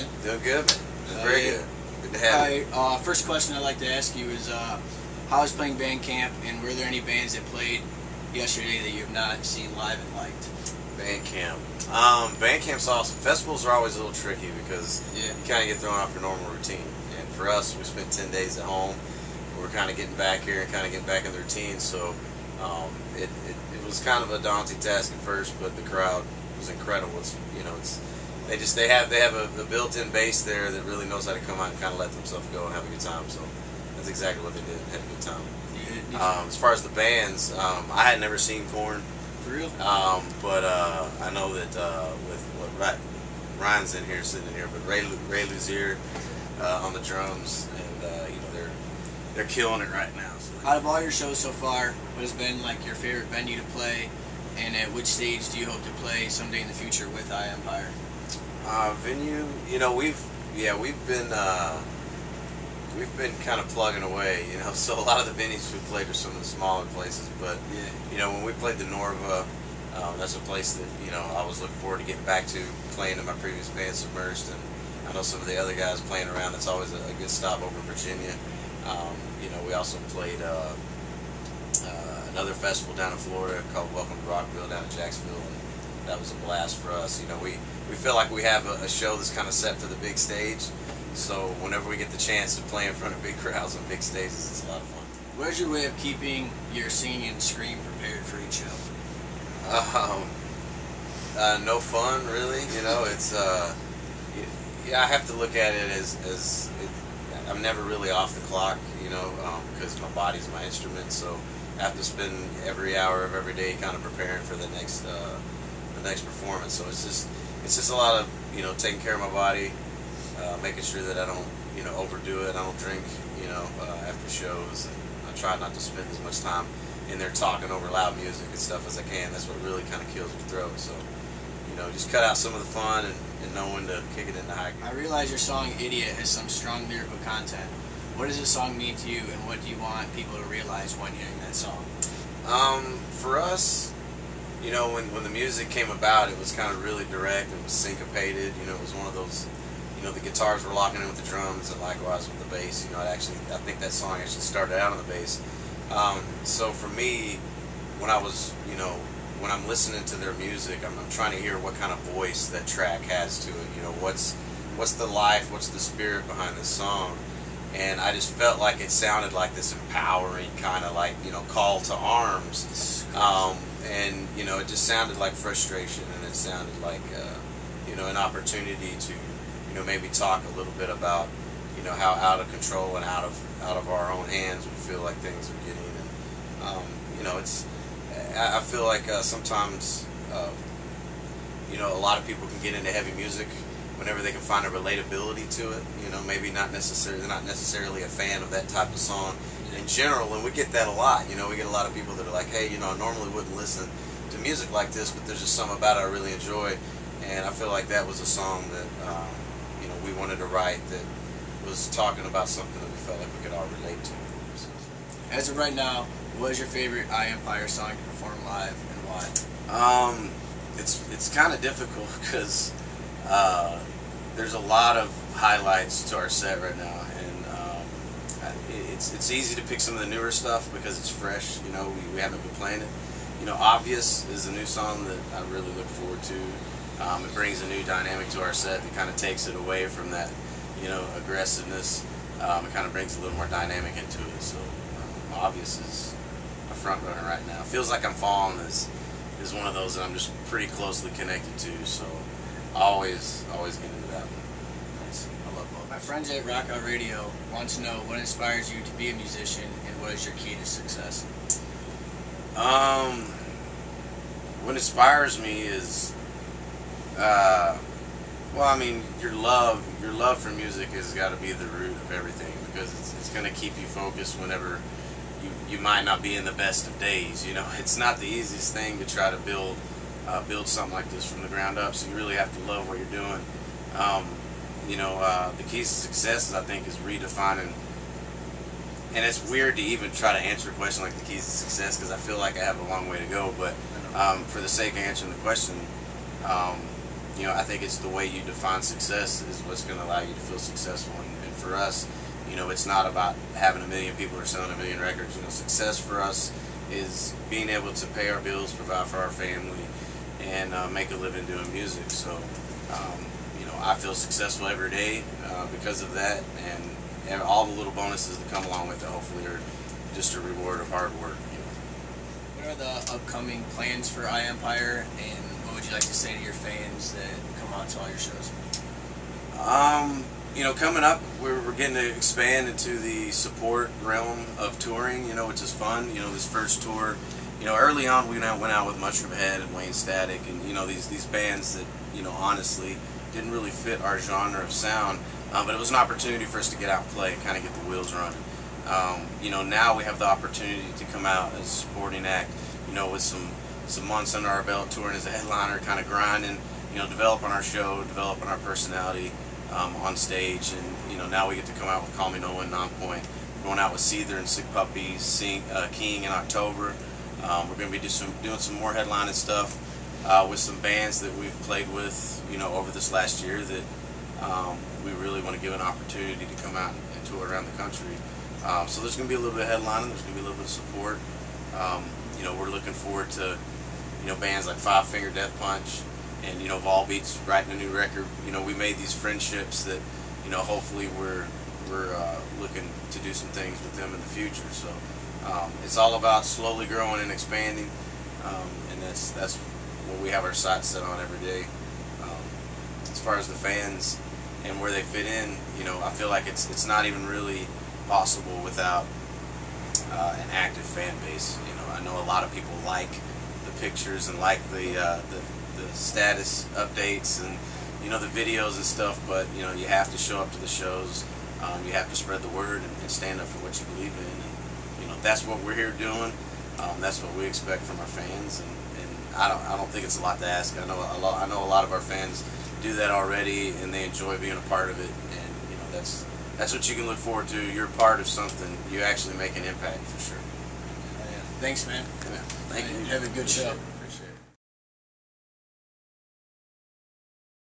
man? Doing good, man. Doing very good. Good to have you. First question I'd like to ask you is, how was playing Bandcamp, and were there any bands that played yesterday that you have not seen live and liked? Bandcamp. Bandcamp's awesome. Festivals are always a little tricky because you kind of get thrown off your normal routine. And for us, we spent 10 days at home. We're kind of getting back here and kind of getting back in the routine. So it was kind of a daunting task at first, but the crowd was incredible. They have a built-in bass there that really knows how to come out and kind of let themselves go and have a good time. So that's exactly what they did. Had a good time. As far as the bands, I had never seen Korn. For real? But I know that Ryan's in here, sitting in here, but Ray Luzier on the drums, and they're killing it right now. So. Out of all your shows so far, what has been like your favorite venue to play, and at which stage do you hope to play someday in the future with I Empire? Venue, we've been kind of plugging away, so a lot of the venues we played are some of the smaller places, but when we played the Norva, that's a place that I was looking forward to getting back to, playing in my previous band Submerged, and I know some of the other guys playing around. That's always a good stop over in Virginia. We also played another festival down in Florida called Welcome to Rockville down in Jacksonville, and that was a blast for us. We feel like we have a show that's kind of set for the big stage. So whenever we get the chance to play in front of big crowds on big stages, it's a lot of fun. What is your way of keeping your singing and scream prepared for each show? No fun, really. It's I have to look at it as I'm never really off the clock, because my body's my instrument. So I have to spend every hour of every day kind of preparing for the next performance. So it's just a lot of taking care of my body. Making sure that I don't, overdo it. I don't drink, after shows. And I try not to spend as much time in there talking over loud music and stuff as I can. That's what really kind of kills your throat. So, just cut out some of the fun and know when to kick it into high gear. I realize your song Idiot has some strong lyrical content. What does this song mean to you, and what do you want people to realize when hearing that song? For us, when the music came about, it was kind of really direct. It was syncopated. It was one of those. The guitars were locking in with the drums, and likewise with the bass. I think that song actually started out on the bass. So for me, when I'm listening to their music, I'm trying to hear what kind of voice that track has to it. What's the life, what's the spirit behind this song? And I just felt like it sounded like this empowering kind of call to arms. And it just sounded like frustration, and it sounded like an opportunity to maybe talk a little bit about how out of control and out of our own hands we feel like things are getting, and I feel like sometimes a lot of people can get into heavy music whenever they can find a relatability to it. Maybe they're not necessarily a fan of that type of song in general, and we get that a lot. We get a lot of people that are like, hey, I normally wouldn't listen to music like this, but there's just something about it I really enjoy. And I feel like that was a song that we wanted to write that was talking about something that we felt like we could all relate to. As of right now, what is your favorite I Empire song to perform live, and why? It's kind of difficult because there's a lot of highlights to our set right now, and it's easy to pick some of the newer stuff because it's fresh. We haven't been playing it. Obvious is a new song that I really look forward to. It brings a new dynamic to our set that kind of takes it away from that, aggressiveness. It kind of brings a little more dynamic into it. So Obvious is a front runner right now. Feels Like I'm Falling is one of those that I'm just pretty closely connected to. So always get into that one. Nice. I love both. My friends at Rock Out Radio want to know what inspires you to be a musician, and what is your key to success? What inspires me is, your love for music has got to be the root of everything, because it's going to keep you focused whenever you might not be in the best of days. It's not the easiest thing to try to build something like this from the ground up, so you really have to love what you're doing. The keys to success, I think, is redefining. And it's weird to even try to answer a question like the keys to success, because I feel like I have a long way to go. But for the sake of answering the question, you know, I think it's the way you define success is what's going to allow you to feel successful. And for us, you know, it's not about having 1 million people or selling 1 million records. You know, success for us is being able to pay our bills, provide for our family, and make a living doing music. So, you know, I feel successful every day because of that, and all the little bonuses that come along with it hopefully are just a reward of hard work. You know. What are the upcoming plans for iEmpire, and what would you like to say to your fans that come out to all your shows? You know, coming up, we're getting to expand into the support realm of touring, you know, which is fun. You know, this first tour, you know, early on we went out with Mushroom Head and Wayne Static, and, you know, these bands that, you know, honestly didn't really fit our genre of sound, but it was an opportunity for us to get out and play and kind of get the wheels running. You know, now we have the opportunity to come out as a supporting act, you know, with some months under our belt, touring as a headliner, kind of grinding, you know, developing our show, developing our personality on stage. And, you know, now we get to come out with Call Me Noah and Nonpoint. We're going out with Seether and Sick Puppies, King in October. We're going to be doing some more headlining stuff with some bands that we've played with, you know, over this last year that we really want to give an opportunity to come out and tour around the country. So there's going to be a little bit of headlining, there's going to be a little bit of support. You know, we're looking forward to, you know, bands like Five Finger Death Punch and, you know, Volbeat's writing a new record. You know, we made these friendships that, you know, hopefully we're looking to do some things with them in the future. So it's all about slowly growing and expanding, and that's what we have our sights set on every day. As far as the fans and where they fit in, you know, I feel like it's not even really possible without an active fan base. You know, I know a lot of people like the pictures and like the status updates and, you know, the videos and stuff, but, you know, you have to show up to the shows. You have to spread the word and stand up for what you believe in. And, you know, that's what we're here doing. That's what we expect from our fans, and I don't think it's a lot to ask. I know a lot of our fans do that already, and they enjoy being a part of it. And, you know, that's what you can look forward to. You're part of something. You actually make an impact for sure. Thanks, man. Yeah. Thank you. Have a good show.